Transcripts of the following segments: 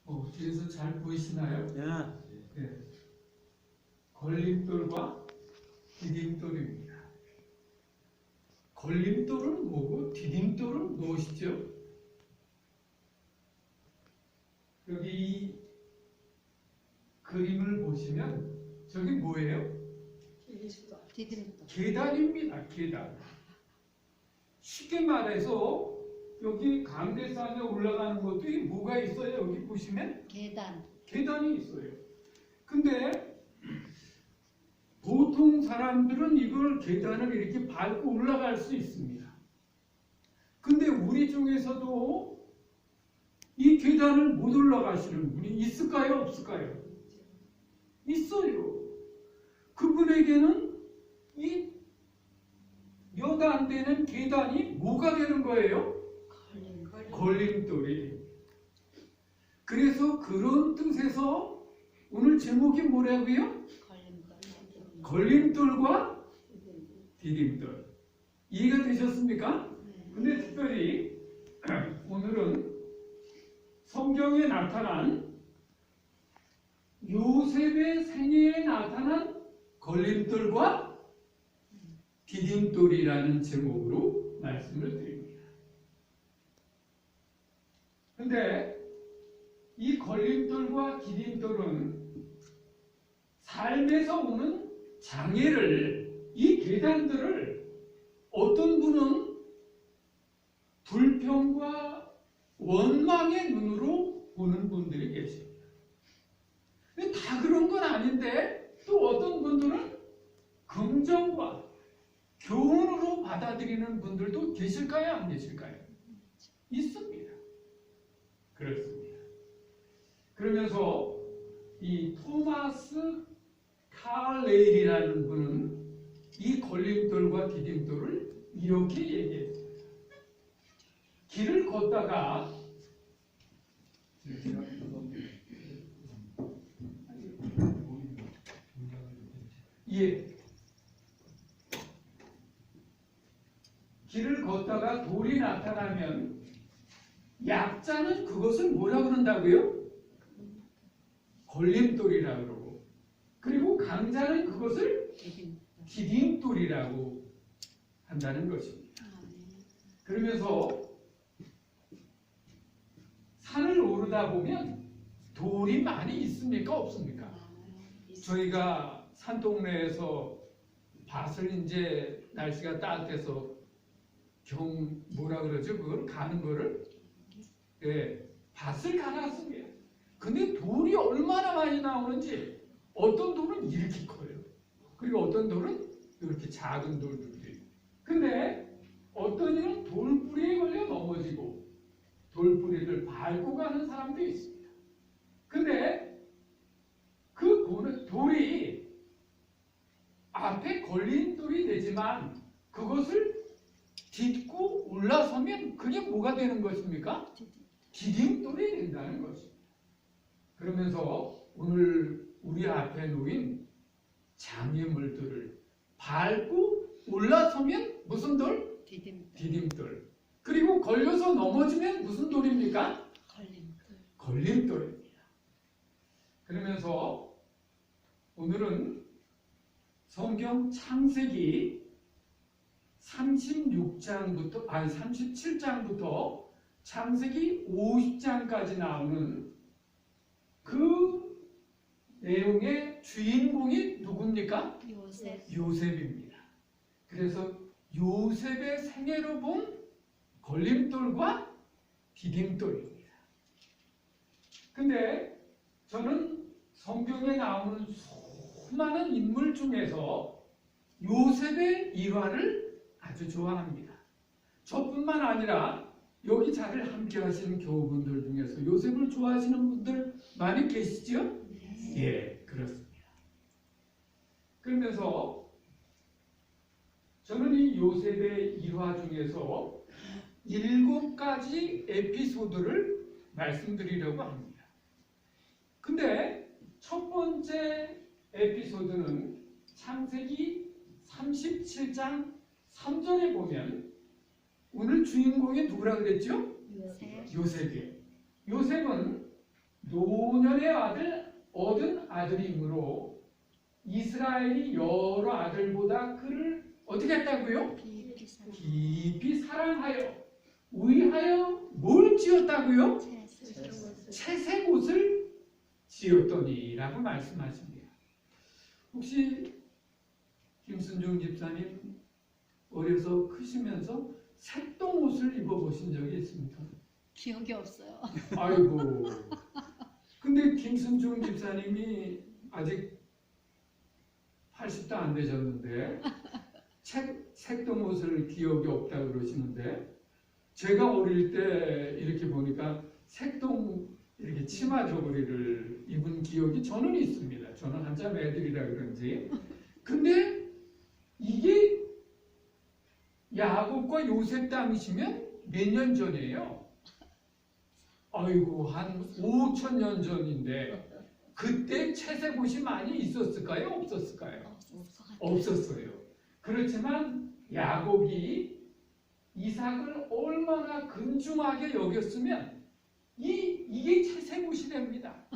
뒤에서 잘 보이시나요? 예. 네. 걸림돌과 디딤돌입니다. 걸림돌은 뭐고 디딤돌은 무엇이죠? 여기 이 그림을 보시면 저기 뭐예요? 디딤돌. 계단입니다. 계단. 쉽게 말해서 여기 강대산에 올라가는 것도 뭐가 있어요? 여기 보시면 계단. 계단이 있어요. 근데 보통 사람들은 이걸 계단을 이렇게 밟고 올라갈 수 있습니다. 근데 우리 중에서도 이 계단을 못 올라가시는 분이 있을까요? 없을까요? 있어요. 그분에게는 이 몇 안 되는 계단이 뭐가 되는 거예요? 걸림돌이. 그래서 그런 뜻에서 오늘 제목이 뭐라고요? 걸림돌과 디딤돌. 이해가 되셨습니까? 근데 특별히 오늘은 성경에 나타난 요셉의 생애에 나타난 걸림돌과 디딤돌이라는 제목으로 말씀을 드립니다. 근데 이 걸림돌과 디딤돌은 삶에서 오는 장애를, 이 계단들을 어떤 분은 불평과 원망의 눈으로 보는 분들이 계십니다. 근데 다 그런 건 아닌데 또 어떤 분들은 긍정과 교훈으로 받아들이는 분들도 계실까요? 안 계실까요? 있습니다. 그렇습니다. 그러면서 이 토마스 칼레일이라는 분은 이 걸림돌과 디딤돌을 이렇게 얘기했습니다. 길을 걷다가 길을 걷다가 돌이 나타나면 약자는 그것을 뭐라 그런다고요? 걸림돌이라고 그러고, 그리고 강자는 그것을 디딤돌이라고 한다는 것입니다. 그러면서 산을 오르다 보면 돌이 많이 있습니까? 없습니까? 저희가 산동네에서 밭을 이제 날씨가 따뜻해서 뭐라 그러죠? 그걸 가는 거를 밭을 가놨습니다. 근데 돌이 얼마나 많이 나오는지 어떤 돌은 이렇게 커요. 그리고 어떤 돌은 이렇게 작은 돌들이. 근데 어떤 이는 돌뿌리에 걸려 넘어지고 돌뿌리를 밟고 가는 사람도 있습니다. 근데 그 돌이 앞에 걸린 돌이 되지만 그것을 딛고 올라서면 그게 뭐가 되는 것입니까? 디딤돌이 된다는 것입니다. 그러면서 오늘 우리 앞에 놓인 장애물들을 밟고 올라서면 무슨 돌? 디딤돌. 그리고 걸려서 넘어지면 무슨 돌입니까? 걸림돌입니다. 그러면서 오늘은 성경 창세기 37장부터 창세기 50장까지 나오는 그 내용의 주인공이 누굽니까? 요셉입니다. 그래서 요셉의 생애로 본 걸림돌과 디딤돌입니다. 근데 저는 성경에 나오는 수많은 인물 중에서 요셉의 일화를 아주 좋아합니다. 저뿐만 아니라 여기 자리를 함께 하시는 교우분들 중에서 요셉을 좋아하시는 분들 많이 계시죠? 예, 그렇습니다. 그러면서 저는 이 요셉의 일화 중에서 7가지 에피소드를 말씀드리려고 합니다. 근데 첫 번째 에피소드는 창세기 37장 3절에 보면 오늘 주인공이 누구라 그랬죠? 요셉이에요. 요셉은 노년의 아들 얻은 아들이므로 이스라엘이 여러 아들보다 그를 어떻게 했다고요? 깊이 사랑하여 의하여 뭘 지었다고요? 채색 옷을 지었더니라고 말씀하십니다. 혹시 김순종 집사님 어려서 크시면서 색동 옷을 입어보신 적이 있습니까? 기억이 없어요. 아이고. 근데 김순종 집사님이 아직 80도 안 되셨는데 색동 옷을 기억이 없다 그러시는데 제가 어릴 때 이렇게 보니까 색동 이렇게 치마 저고리를 입은 기억이 저는 있습니다. 저는 한참 애들이라 그런지. 근데 이게 야곱과 요셉 당시면 몇 년 전이에요? 아이고 한 5,000년 전인데 그때 채색 옷이 많이 있었을까요? 없었을까요? 없었어요. 그렇지만 야곱이 이삭을 얼마나 근중하게 여겼으면 이게 채색 옷이 됩니다.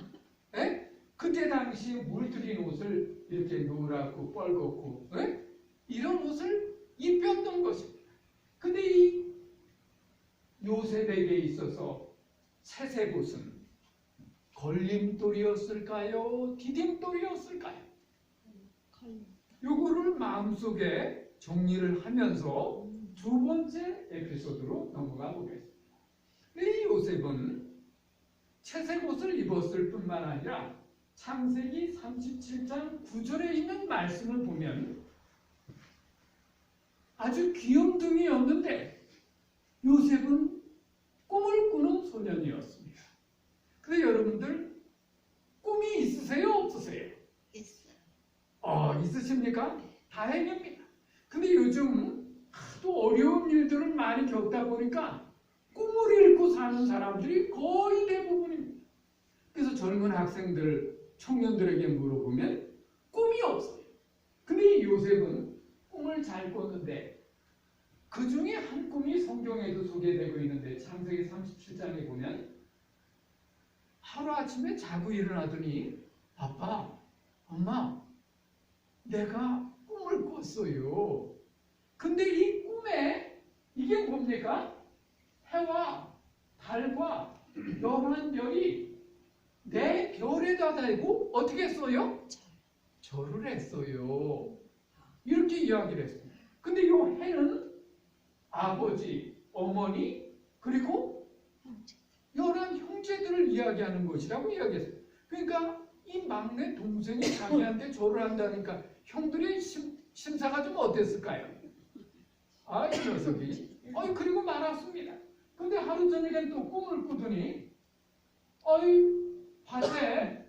에? 그때 당시에 물들인 옷을 이렇게 노랗고 뻘겋고 이런 옷을 입혔던 것입니다. 근데 이 요셉에게 있어서 채색 옷은 걸림돌이었을까요? 디딤돌이었을까요? 요거를 마음속에 정리를 하면서 두 번째 에피소드로 넘어가 보겠습니다. 이 요셉은 채색 옷을 입었을 뿐만 아니라 창세기 37장 9절에 있는 말씀을 보면 아주 귀염둥이였는데 요셉은 꿈을 꾸는 소년이었습니다. 근데 여러분들 꿈이 있으세요? 없으세요? 있어요. 있으십니까? 다행입니다. 근데 요즘 하도 어려운 일들을 많이 겪다 보니까 꿈을 잃고 사는 사람들이 거의 대부분입니다. 그래서 젊은 학생들, 청년들에게 물어보면 꿈이 없어요. 근데 이 요셉은 꿈을 잘 꿨는데 그 중에 한 꿈이 성경에도 소개되고 있는데 창세기 37장에 보면 하루아침에 자고 일어나더니 아빠, 엄마, 내가 꿈을 꿨어요. 근데 이 꿈에 이게 뭡니까? 해와 달과 열한 별이 내 별에다 대고 어떻게 했어요? 절을 했어요. 이렇게 이야기를 했어요. 근데 이 해는 아버지, 어머니 그리고 11형제들을 이야기하는 것이라고 이야기했어요. 그러니까 이 막내 동생이 자기한테 절을 한다니까 형들의 심사가 좀 어땠을까요? 이 녀석이. 그리고 말았습니다. 근데 하루 저녁에 또 꿈을 꾸더니 밭에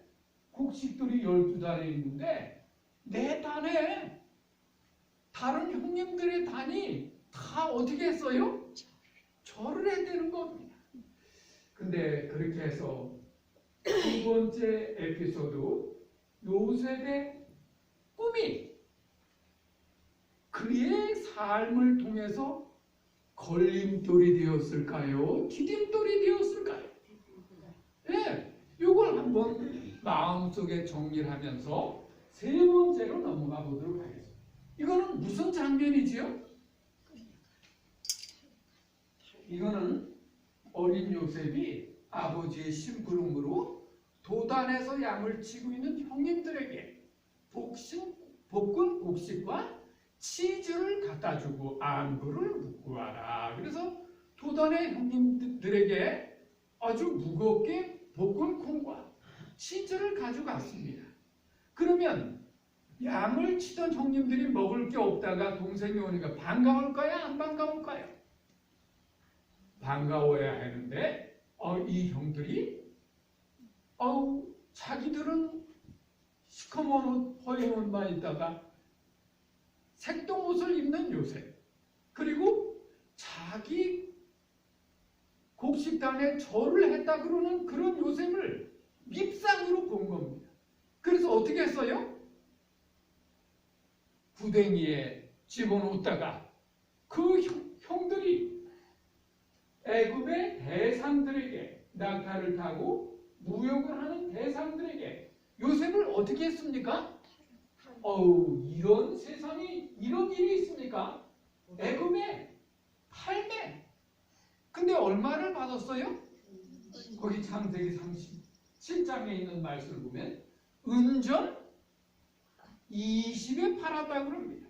곡식들이 12단에 있는데 내 단에 다른 형님들의 단이 다 어떻게 했어요? 절을 해대는 겁니다. 근데 그렇게 해서 두 번째 에피소드 요셉의 꿈이 그의 삶을 통해서 걸림돌이 되었을까요? 디딤돌이 되었을까요? 네, 이걸 한번 마음속에 정리를 하면서 세 번째로 넘어가 보도록 하겠습니다. 이거는 무슨 장면이지요? 이거는 어린 요셉이 아버지의 심부름으로 도단에서 양을 치고 있는 형님들에게 볶은 곡식과 치즈를 갖다 주고 안부를 묻고 와라. 그래서 도단의 형님들에게 아주 무겁게 볶은 콩과 치즈를 가져갔습니다. 그러면 양을 치던 형님들이 먹을 게 없다가 동생이 오니까 반가울까요? 안 반가울까요? 반가워야 하는데 이 형들이 자기들은 시커먼 옷, 허연 옷만 있다가 색동 옷을 입는 요셉 그리고 자기 곡식단에 절을 했다 그러는 그런 요셉을 밉상으로 본 겁니다. 그래서 어떻게 했어요? 구덩이에 집어넣다가 그 형들이 애굽의 대상들에게 낙타를 타고 무역을 사람들에게 요셉을 어떻게 했습니까? 이런 세상에 이런 일이 있습니까? 애금에 팔매. 근데 얼마를 받았어요? 거기 창세기 37장에 있는 말씀을 보면 은전 20에 팔았다고 합니다.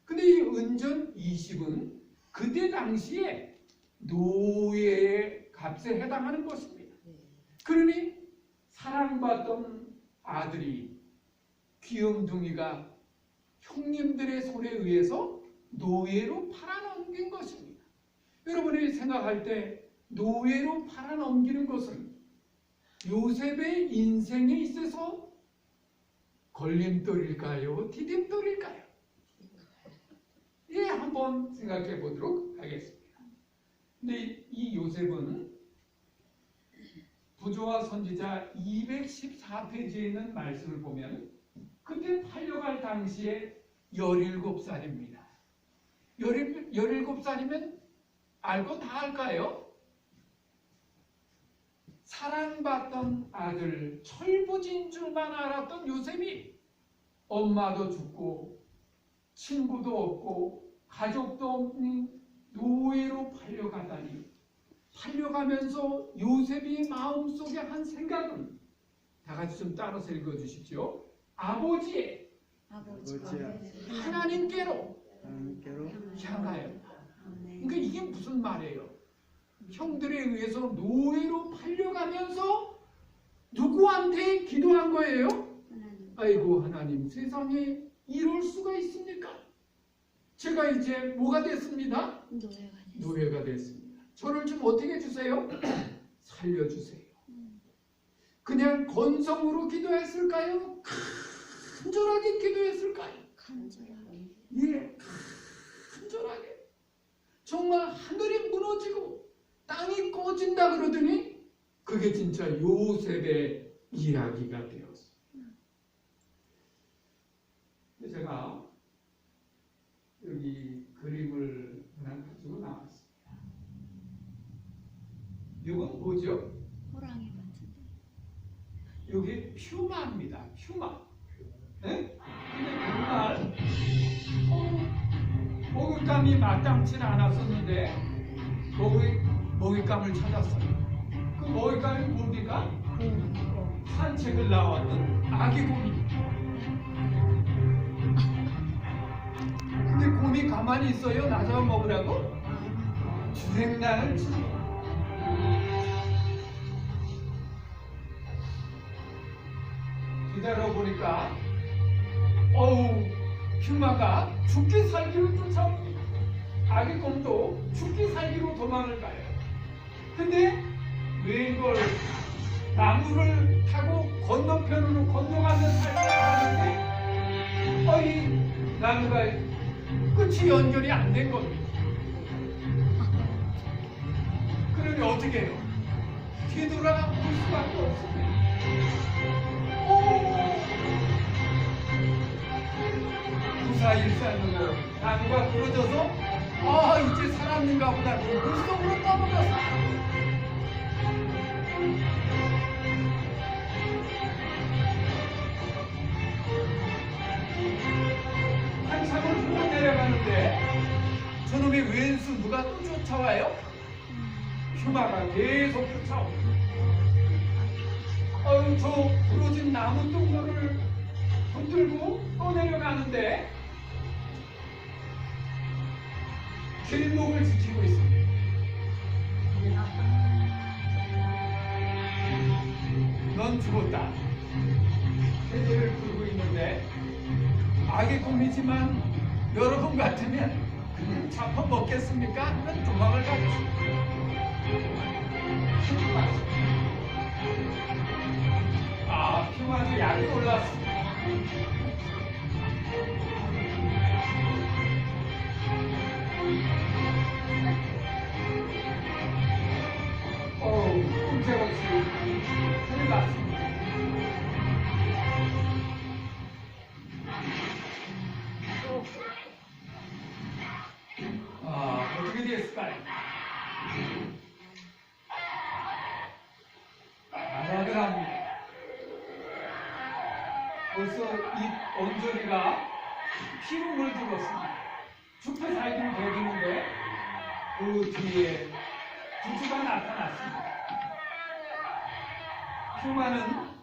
근데 이 은전 20은 그때 당시에 노예의 값에 해당하는 것입니다. 그러니 사랑받던 아들이 귀염둥이가 형님들의 손에 의해서 노예로 팔아넘긴 것입니다. 여러분이 생각할 때 노예로 팔아넘기는 것은 요셉의 인생에 있어서 걸림돌일까요? 디딤돌일까요? 예, 한번 생각해 보도록 하겠습니다. 근데 이 요셉은 부조와 선지자 214페이지에 있는 말씀을 보면 그때 팔려갈 당시에 17살입니다. 17살이면 알고 다 알까요? 사랑받던 아들, 철부지인 줄만 알았던 요셉이 엄마도 죽고 친구도 없고 가족도 없는 노예로 팔려가다니, 팔려가면서 요셉이 마음속에 한 생각은 다 같이 좀 따라서 읽어주십시오. 아버지의 하나님께로 향하여. 그러니까 이게 무슨 말이에요? 형들에 의해서 노예로 팔려가면서 누구한테 기도한 거예요? 아이고 하나님, 세상에 이럴 수가 있습니까? 제가 이제 뭐가 됐습니다? 노예가 됐습니다. 저를 좀 어떻게 해주세요? 살려주세요. 그냥 건성으로 기도했을까요? 간절하게 기도했을까요? 간절하게. 예, 간절하게. 정말 하늘이 무너지고 땅이 꺼진다 그러더니 그게 진짜 요셉의 이야기가 되었어요. 제가 여기 그림을 하나 가지고 나왔습니다. 이건 뭐죠? 호랑이 같은데. 여기 퓨마입니다. 퓨마. 네? 근데 정말 먹잇감이 마땅치 않았었는데 먹잇감을 찾았어요. 그 먹잇감이 뭡니까? 산책을 나왔던 아기 곰입니다. 근데 곰이 가만히 있어요? 나 잡아 먹으라고? 주행난을 치고. 기다려보니까 퓨마가 죽기 살기로 쫓아옵니다. 아기 곰도 죽기 살기로 도망을 가요. 근데 웬걸 나무를 타고 건너편으로 건너가는 사이에 가는데 이 나무가 끝이 연결이 안 된 겁니다. 그러니 어떻게 해요? 뒤돌아 볼 수밖에 없습니다. 무사일산으로 나무가 부러져서 이제 살았는가 보다 물속으로 떠버렸어. 한참을 보고 내려가는데 저놈의 왼수 누가 또 쫓아와요? 퓨마가 계속 쫓아옵니다. 저 부러진 나무 둥거를 붙들고 또 내려가는데 길목을 지키고 있습니다. 넌 죽었다. 세제를 부르고 있는데 아기 곰이지만 여러분 같으면 그냥 잡아 먹겠습니까? 하면 도망을 가겠습니다. 퓨마도 약이 올랐습니다. 꿈새같이 큰일 났습니다. 어떻게 됐을까요? 나락을 합니다. 벌써 이 언저리가 피로 물들었습니다. 죽고 살기는 되겠는데 그 뒤에 구주가 나타났습니다. 퓨마는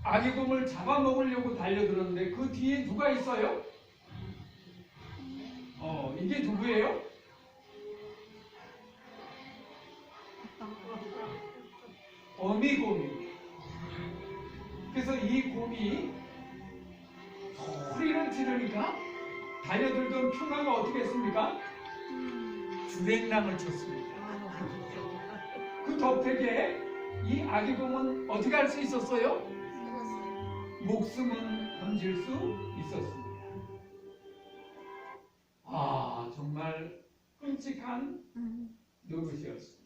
아기곰을 잡아먹으려고 달려들었는데 그 뒤에 누가 있어요? 이게 누구예요? 어미곰이. 그래서 이 곰이 소리를 지르니까 달려들던 퓨마가 어떻게 했습니까? 주랭랑을 쳤습니다. 그 덕택에 이 아기곰은 어떻게 할 수 있었어요? 목숨은 건질 수 있었습니다. 아, 정말 끔찍한 노릇이었습니다.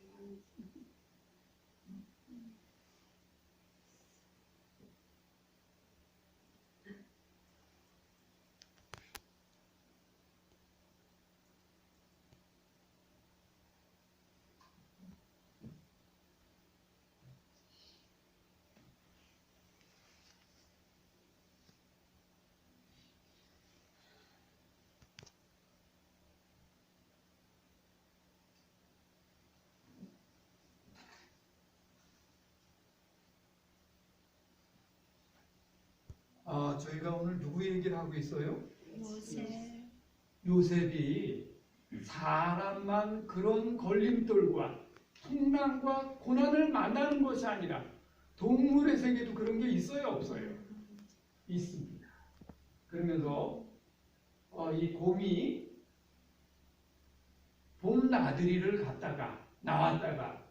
저희가 오늘 누구 얘기를 하고 있어요? 요셉. 요셉이 사람만 그런 걸림돌과 풍랑과 고난을 만나는 것이 아니라 동물의 세계도 그런 게 있어요, 없어요? 있습니다. 그러면서 이 곰이 봄 나들이를 갔다가 나왔다가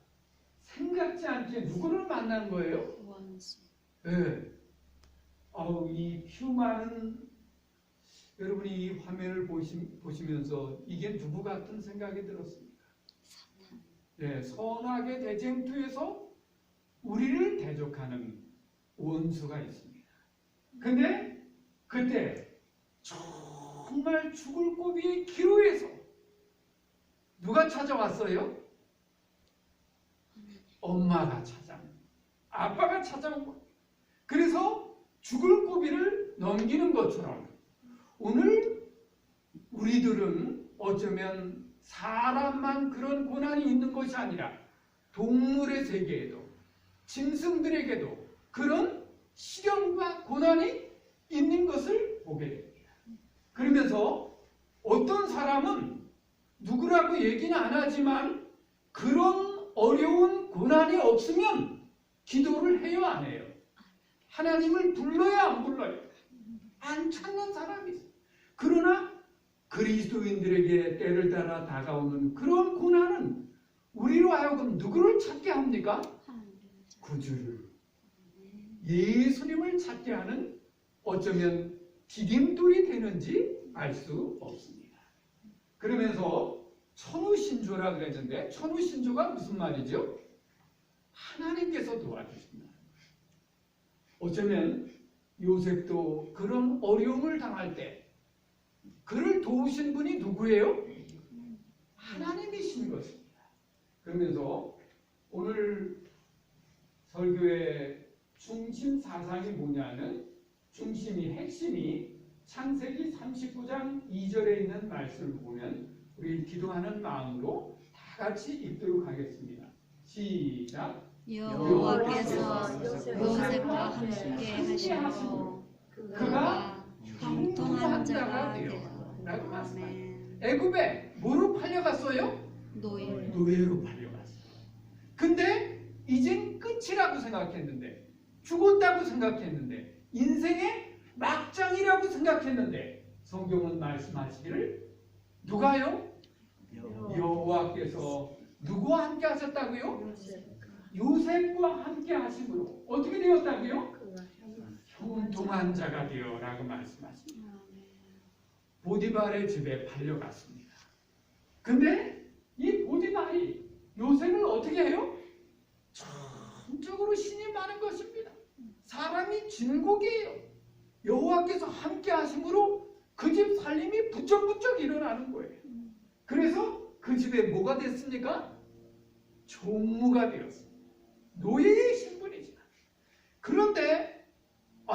생각지 않게 누구를 만난 거예요? 원수. 네. 이 퓨마는 여러분이 이 화면을 보시면서 이게 누구 같은 생각이 들었습니까? 네, 선악의 대쟁투에서 우리를 대적하는 원수가 있습니다. 근데 그때 정말 죽을 고비의 기로에서 누가 찾아왔어요? 엄마가 찾아온, 아빠가 찾아온 거. 그래서 죽을 고비를 넘기는 것처럼 오늘 우리들은 어쩌면 사람만 그런 고난이 있는 것이 아니라 동물의 세계에도 짐승들에게도 그런 시련과 고난이 있는 것을 보게 됩니다. 그러면서 어떤 사람은 누구라고 얘기는 안 하지만 그런 어려운 고난이 없으면 기도를 해요, 안 해요? 하나님을 불러야 안 불러요? 안 찾는 사람이 있어요. 그러나 그리스도인들에게 때를 따라 다가오는 그런 고난은 우리로 하여금 누구를 찾게 합니까? 구주를, 예수님을 찾게 하는 어쩌면 디딤돌이 되는지 알 수 없습니다. 그러면서 천우신조라 그랬는데 천우신조가 무슨 말이죠? 하나님께서 도와주신다. 어쩌면 요셉도 그런 어려움을 당할 때 그를 도우신 분이 누구예요? 하나님이신 것입니다. 그러면서 오늘 설교의 중심 사상이 뭐냐는 중심이 핵심이 창세기 39장 2절에 있는 말씀을 보면 우리 기도하는 마음으로 다 같이 읽도록 하겠습니다. 시작. 여호와께서 요셉과 함께 하시고 그가 형통한 자가 되었다. 아멘. 애굽에 뭐로 팔려갔어요? 노예로 팔려갔어요. 근데 이젠 끝이라고 생각했는데, 죽었다고 생각했는데, 인생의 막장이라고 생각했는데 성경은 말씀하시기를 누가요? 여호와께서 누구와 함께 하셨다고요? 요셉과 함께 하심으로 어떻게 되었다고요? 형통한 자가 되어라고 말씀하십니다. 보디발의 집에 팔려갔습니다. 근데 이 보디발이 요셉을 어떻게 해요? 전적으로 신이 많은 것입니다. 사람이 진국이에요. 여호와께서 함께 하심으로 그 집 살림이 부쩍부쩍 일어나는 거예요. 그래서 그 집에 뭐가 됐습니까? 종무가 되었습니다. 노예의 신분이죠. 그런데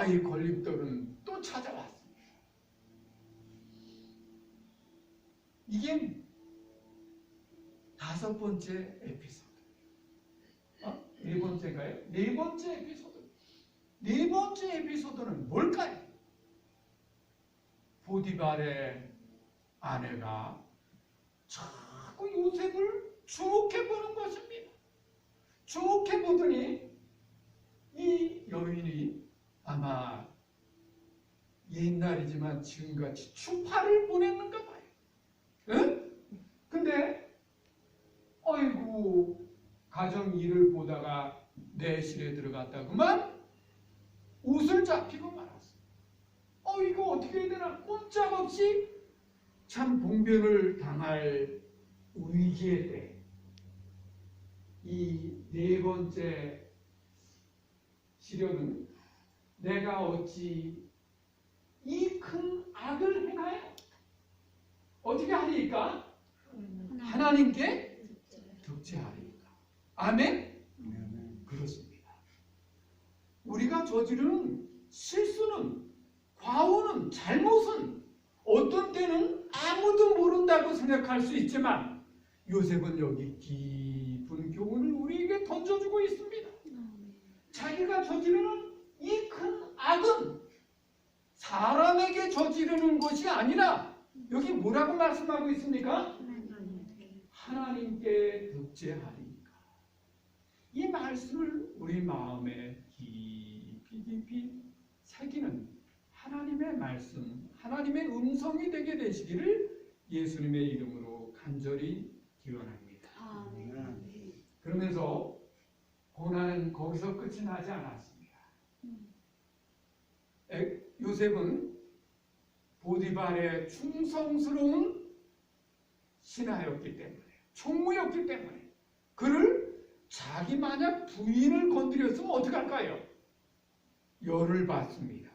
이 걸림돌은 또 찾아왔습니다. 이게 5번째 에피소드. 네 번째가요? 네 번째 에피소드. 네 번째 에피소드는 뭘까요? 보디발의 아내가 자꾸 요셉을 주목해 보는 것입니다. 주목해 보더니 이 여인이 아마 옛날이지만 지금같이 추파를 보냈는가 봐요. 응? 근데 어이구 가정 일을 보다가 내실에 들어갔다 그만 옷을 잡히고 말았어. 이거 어떻게 해야 되나 꼼짝없이 참 봉변을 당할 위기에 때 이 네 번째 시련은 내가 어찌 이 큰 악을 행하여 어떻게 하리까? 하나님께 득죄하리까? 아멘? 그렇습니다. 우리가 저지르는 실수는, 과오는, 잘못은 어떤 때는 아무도 모른다고 생각할 수 있지만 요셉은 여기 깊은 교훈을 우리에게 던져주고 있습니다. 자기가 저지르는 이 큰 악은 사람에게 저지르는 것이 아니라 여기 뭐라고 말씀하고 있습니까? 하나님께 득죄하리까. 이 말씀을 우리 마음에 깊이 새기는 하나님의 말씀, 하나님의 음성이 되게 되시기를 예수님의 이름으로 간절히 기원합니다. 그러면서 고난은 거기서 끝이 나지 않았습니다. 요셉은 보디발의 충성스러운 신하였기 때문에, 총무였기 때문에 그를 자기 만약 부인을 건드렸으면 어떻게 할까요? 열을 받습니다.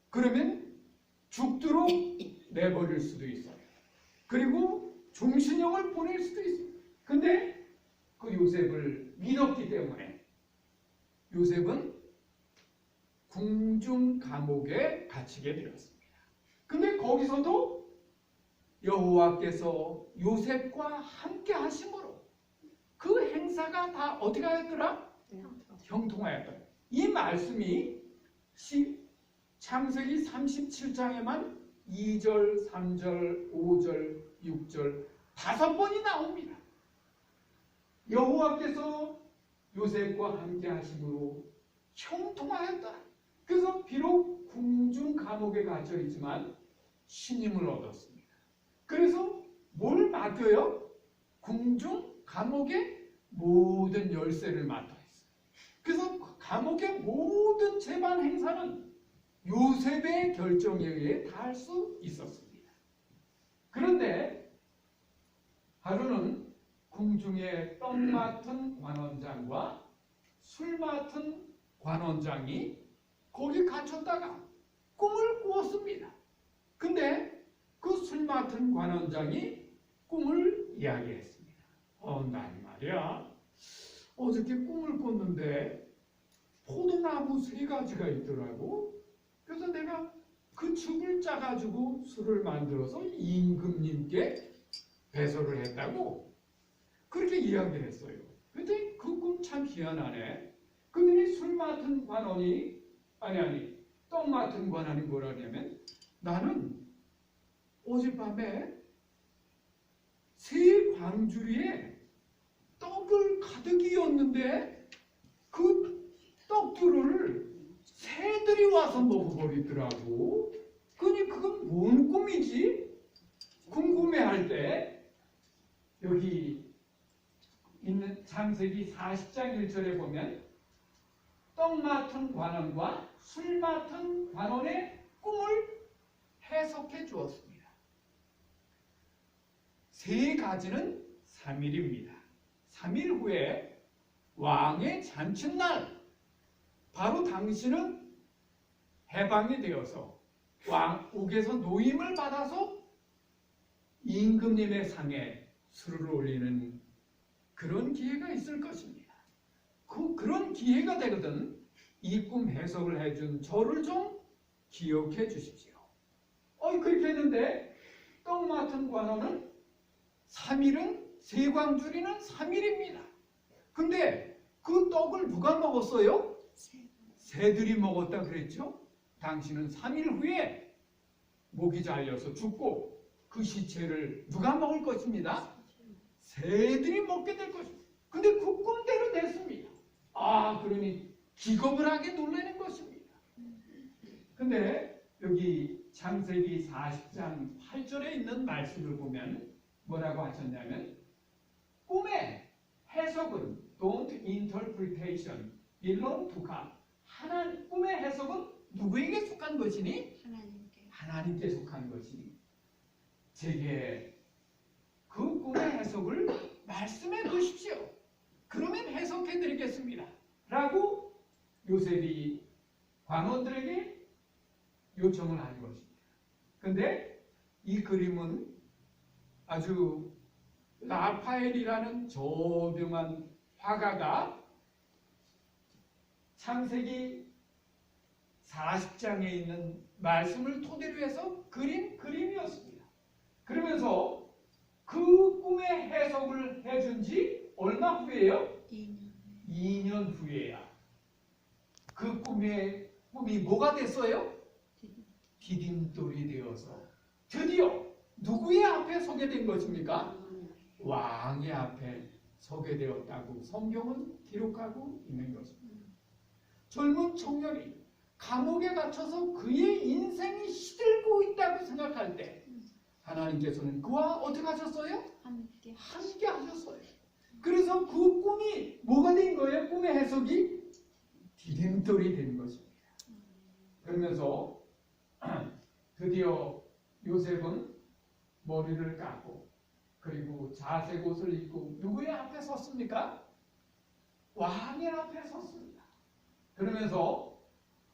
그러면 죽도록 내버릴 수도 있어요. 그리고 종신형을 보낼 수도 있어요. 근데 그 요셉을 믿었기 때문에 요셉은 궁중 감옥에 갇히게 되었습니다. 근데 거기서도 여호와께서 요셉과 함께 하심으로 그 행사가 다 어디가 했더라? 형통하였더라. 이 말씀이 창세기 37장에만 2절, 3절, 5절, 6절 5번이 나옵니다. 여호와께서 요셉과 함께 하심으로 형통하였더라. 그래서 비록 궁중 감옥에 갇혀 있지만 신임을 얻었습니다. 그래서 뭘 맡겨요? 궁중 감옥의 모든 열쇠를 맡아 있어요. 그래서 감옥의 모든 재반 행사는 요셉의 결정에 의해 다 할 수 있었습니다. 그런데 하루는 궁중의 떡 맡은 관원장과 술 맡은 관원장이 거기 갇혔다가 꿈을 꾸었습니다. 근데 그 술 맡은 관원장이 꿈을 이야기했습니다. 난 말이야 어저께 꿈을 꿨는데 포도나무 3가지가 있더라고. 그래서 내가 그 즙을 짜가지고 술을 만들어서 임금님께 배설을 했다고 그렇게 이야기를 했어요. 그랬더니 그 꿈 참 희한하네. 그들이 술 맡은 관원이 떡 맡은 관원이 뭐라 하냐면 나는 어젯밤에 3 광주리에 떡을 가득 이었는데 그 떡들을 새들이 와서 먹어버리더라고. 그러니 그건 뭔 꿈이지? 궁금해할 때 여기 있는 창세기 40장 1절에 보면 떡 맡은 관원과 술 맡은 관원의 꿈을 해석해 주었습니다. 3가지는 3일입니다. 3일 후에 왕의 잔칫날 바로 당신은 해방이 되어서 왕국에서 노임을 받아서 임금님의 상에 술을 올리는 그런 기회가 있을 것입니다. 그런 기회가 되거든 이 꿈 해석을 해준 저를 좀 기억해 주십시오. 그렇게 했는데 떡 맡은 관원은 3일은 세광주리는 3일입니다. 근데 그 떡을 누가 먹었어요? 새들이 먹었다 그랬죠? 당신은 3일 후에 목이 잘려서 죽고 그 시체를 누가 먹을 것입니다? 새들이 먹게 될 것입니다. 근데 그 꿈대로 됐습니다. 그러니 기겁을 하게 놀라는 것입니다. 근데 여기 창세기 40장 8절에 있는 말씀을 보면 뭐라고 하셨냐면 꿈의 해석은 don't interpretation belong to God. 꿈의 해석은 누구에게 속한 것이니? 하나님께 속한 것이니 제게 그 꿈의 해석을 말씀해 보십시오. 그러면 해석해 드리겠습니다. 라고 요셉이 관원들에게 요청을 한 것입니다. 근데 이 그림은 아주 라파엘이라는 저명한 화가가 창세기 40장에 있는 말씀을 토대로 해서 그린 그림이었습니다. 그러면서 그 꿈의 해석을 해준 지 얼마 후에요? 2년 후에야. 그 꿈이 뭐가 됐어요? 디딤돌이 되어서 드디어 누구의 앞에 서게 된 것입니까? 왕의 앞에 서게 되었다고 성경은 기록하고 있는 것입니다. 젊은 청년이 감옥에 갇혀서 그의 인생이 시들고 있다고 생각할 때 하나님께서는 그와 어떻게 하셨어요? 함께 하셨어요. 그래서 그 꿈이 뭐가 된 거예요? 꿈의 해석이 디딤돌이 된 것입니다. 그러면서 드디어 요셉은 머리를 깎고 그리고 자색 옷을 입고 누구의 앞에 섰습니까? 왕의 앞에 섰습니다. 그러면서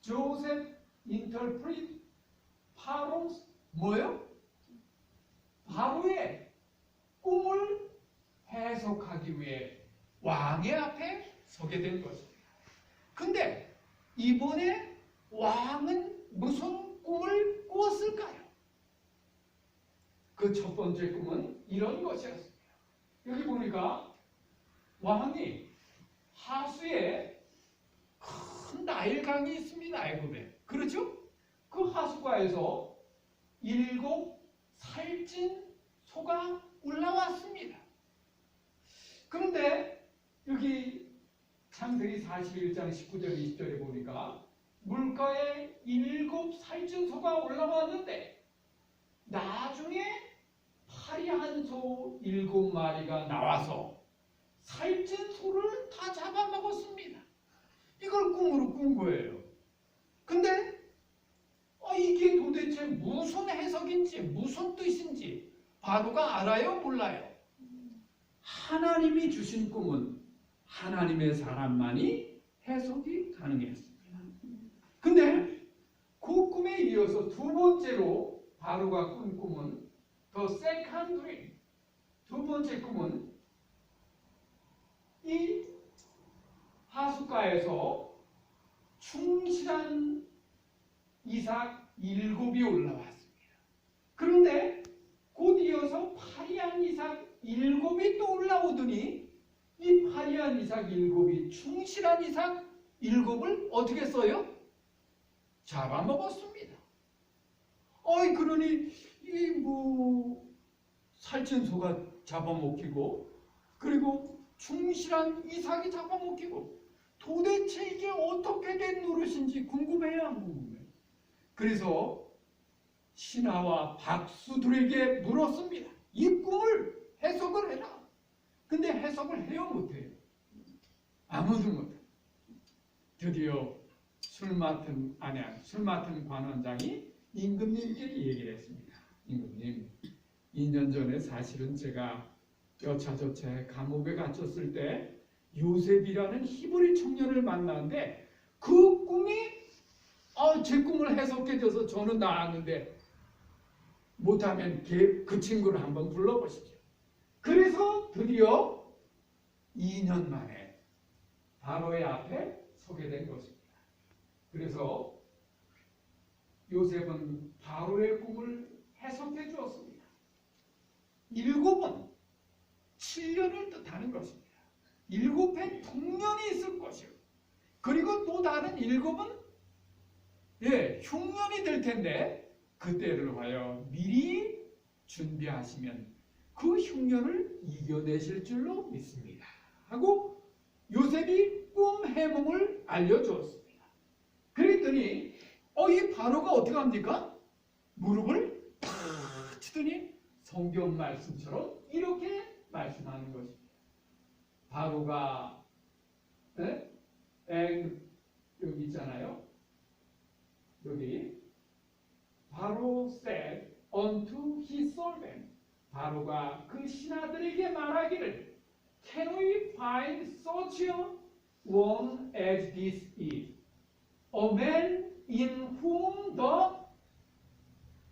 조셉 인터프리트 파로스 뭐예요? 바로의 꿈을 해석하기 위해 왕의 앞에 서게 된 것입니다. 근데 이번에 왕은 무슨 꿈을 꾸었을까요? 그 첫 번째 꿈은 이런 것이었습니다. 여기 보니까 왕이 하수에 큰 나일강이 있습니다. 애굽에. 그렇죠? 그 하수가에서 7 살찐 소가 올라왔습니다. 그런데 여기 창세기 41장 19절 20절에 보니까 물가에 7 살찐 소가 올라왔는데 나중에 파리한 소 7마리가 나와서 살찐 소를 다 잡아먹었습니다. 이걸 꿈으로 꾼 거예요. 근데 이게 도대체 무슨 해석인지 무슨 뜻인지 바로가 알아요? 몰라요? 하나님이 주신 꿈은 하나님의 사람만이 해석이 가능했습니다. 근데 그 꿈에 이어서 두 번째로 바로가 꾼 꿈은 The second dream. 두 번째 꿈은 이 하숫가에서 충실한 이삭 7이 올라왔습니다. 그런데 곧 이어서 파리한 이삭 7이 또 올라오더니 이 파리한 이삭 7이 충실한 이삭 7을 어떻게 써요? 잡아먹었습니다. 그러니 살찐 소가 잡아먹히고 그리고 충실한 이삭이 잡아먹히고 도대체 이게 어떻게 된 노릇인지 궁금해요, 안 궁금해요? 그래서 신하와 박수들에게 물었습니다. 이 꿈을 해석을 해라. 근데 해석을 해요, 못해요? 아무도 못해요. 드디어 술 맡은 관원장이 임금님께 얘기를 했습니다. 임금님, 2년 전에 사실은 제가 여차저차 감옥에 갇혔을 때 요셉이라는 히브리 청년을 만났는데 그 꿈이 제 꿈을 해석해줘서 저는 나았는데 못하면 그 친구를 한번 불러보십시오. 그래서 드디어 2년 만에 바로의 앞에 서게 된 것입니다. 그래서 요셉은 바로의 꿈을 해석해 주었습니다. 7은 7년을 뜻하는 것입니다. 7회 풍년이 있을 것이요. 그리고 또 다른 7은 흉년이 될 텐데 그때를 하여 미리 준비하시면 그 흉년을 이겨내실 줄로 믿습니다. 하고 요셉이 꿈 해몽을 알려주었습니다. 그랬더니 이 바로가 어떻게 합니까? 무릎을 탁 치더니 성경 말씀처럼 이렇게 말씀하는 것입니다. 바로가 여기 있잖아요. 여기 바로 said unto his servant, 바로가 그 신하들에게 말하기를 Can we find such a one as this is, a man in whom the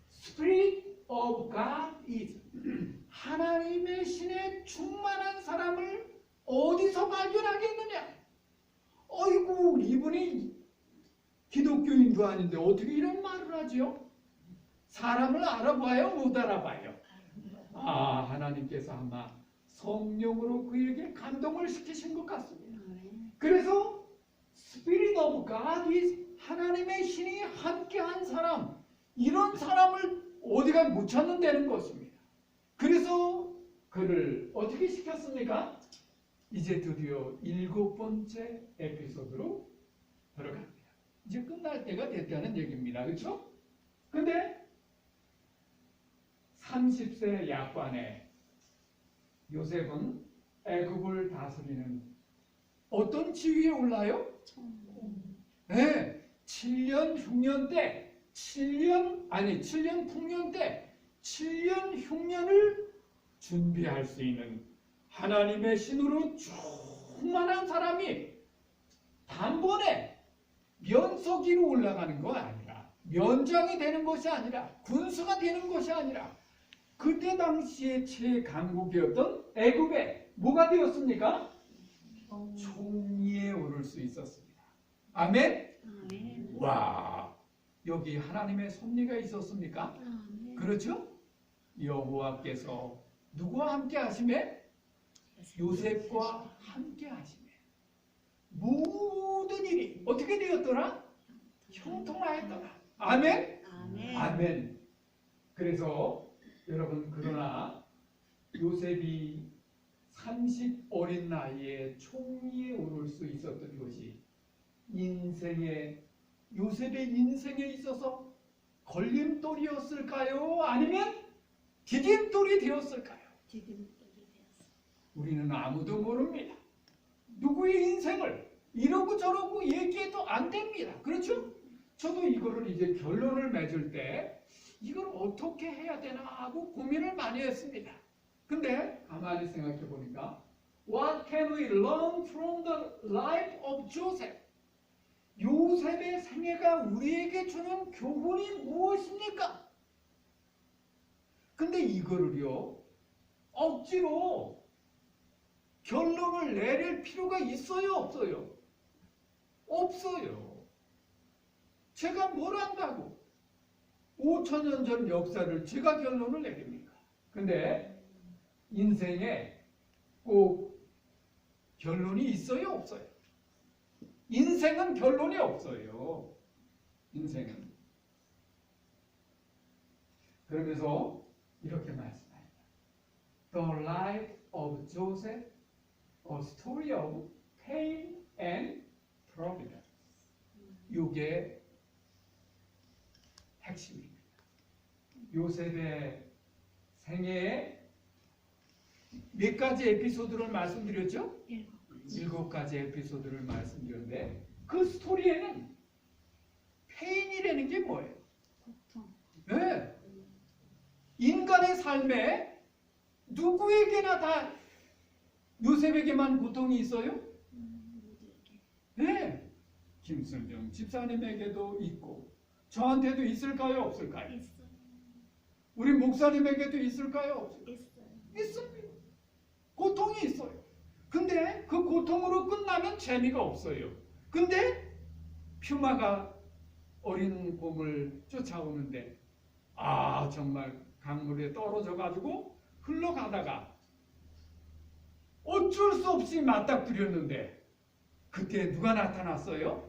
Spirit of God is. 하나님의 신에 충만한 사람을 어디서 발견하겠느냐? 어이구, 이분이 기독교인도 아닌데 어떻게 이런 말을 하지요? 사람을 알아봐요? 못 알아봐요? 하나님께서 아마 성령으로 그에게 감동을 시키신 것 같습니다. 그래서 Spirit of God is, 하나님의 신이 함께한 사람, 이런 사람을 어디가 못 찾는다는 것입니다. 그래서 그를 어떻게 시켰습니까? 이제 드디어 7번째 에피소드로 들어갑니다. 이제 끝날 때가 됐다는 얘기입니다. 그렇죠? 근데 30세 약관에 요셉은 애굽을 다스리는 어떤 지위에 올라요? 네, 7년 흉년 때, 7년 풍년 때 7년 흉년을 준비할 수 있는 하나님의 신으로 충만한 사람이 단번에 면서기로 올라가는 거 아니라, 면장이 되는 것이 아니라, 군수가 되는 것이 아니라, 그때 당시에 최강국이었던 애굽에 뭐가 되었습니까? 총리에 오를 수 있었습니다. 아멘? 아멘. 와, 여기 하나님의 섭리가 있었습니까? 아멘. 그렇죠? 여호와께서 누구와 함께 하시매? 요셉과 함께 하시매. 모든 일이 어떻게 되었더라? 형통하였더라. 아멘? 아멘. 아멘. 그래서 여러분, 그러나 요셉이 30 어린 나이에 총리에 오를 수 있었던 것이 요셉의 인생에 있어서 걸림돌이었을까요? 아니면 디딤돌이 되었을까요? 우리는 아무도 모릅니다. 누구의 인생을 이러고 저러고 얘기해도 안 됩니다. 그렇죠? 저도 이거를 이제 결론을 맺을 때 이걸 어떻게 해야 되나 하고 고민을 많이 했습니다. 근데 가만히 생각해 보니까 What can we learn from the life of Joseph? 요셉의 생애가 우리에게 주는 교훈이 무엇입니까? 근데 이거를요, 억지로 결론을 내릴 필요가 있어요, 없어요? 없어요. 제가 뭘 안다고 5,000년 전 역사를 제가 결론을 내립니까? 근데 인생에 꼭 결론이 있어요, 없어요? 인생은 결론이 없어요. 인생은. 그러면서 이렇게 말씀합니다. The life of Joseph, a story of pain and providence. 이게 핵심입니다. 요셉의 생애에 몇 가지 에피소드를 말씀드렸죠? 7가지 에피소드를 말씀드렸는데 그 스토리에는 페인이라는 게 뭐예요? 고통. 네. 인간의 삶에 누구에게나 다 요셉에게만 고통이 있어요? 네. 김순정 집사님에게도 있고 저한테도 있을까요? 없을까요? 있어요. 우리 목사님에게도 있을까요? 없을까요? 있어요. 있습니다. 고통이 있어요. 근데 그 고통으로 끝나면 재미가 없어요. 근데 퓨마가 어린 곰을 쫓아오는데 정말 강물에 떨어져 가지고 흘러가다가 어쩔 수 없이 맞닥뜨렸는데 그때 누가 나타났어요?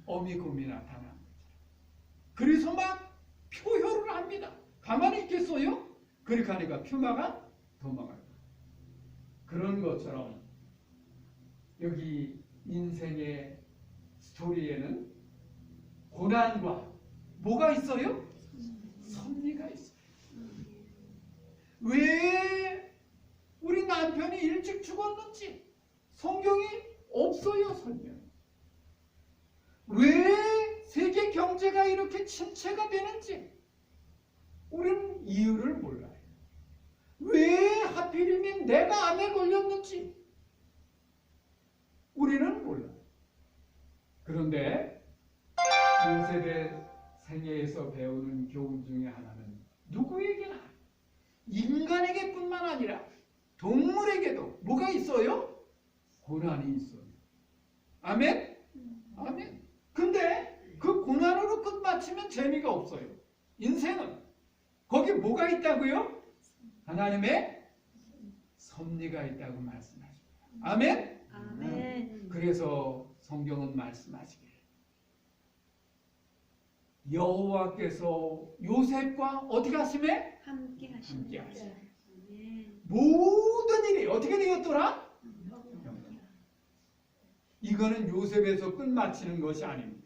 어미곰이 나타난 거죠. 그래서 막 표효를 합니다. 가만히 있겠어요? 그렇게 하니까 표마가 도망가요. 그런 것처럼 여기 인생의 스토리에는 고난과 뭐가 있어요? 섭리가 있어요. 왜 우리 남편이 일찍 죽었는지 성경이 없어요, 설명. 왜 세계 경제가 이렇게 침체가 되는지 우리는 이유를 몰라요. 왜 하필이면 내가 암에 걸렸는지 우리는 몰라요. 그런데 요셉의 생애에서 배우는 교훈 중에 하나는 누구에게나 인간에게뿐만 아니라 동물에게도 뭐가 있어요? 고난이 있어요. 아멘? 아멘. 근데 그 고난으로 끝마치면 재미가 없어요. 인생은 거기 뭐가 있다고요? 하나님의 섭리가 있다고 말씀하십니다. 아멘? 아멘. 그래서 성경은 말씀하시길 여호와께서 요셉과 어떻게 하시매? 함께 함께 하십니다. 하시매. 아멘. 모든 일이 어떻게 되었더라? 이거는 요셉에서 끝마치는 것이 아닙니다.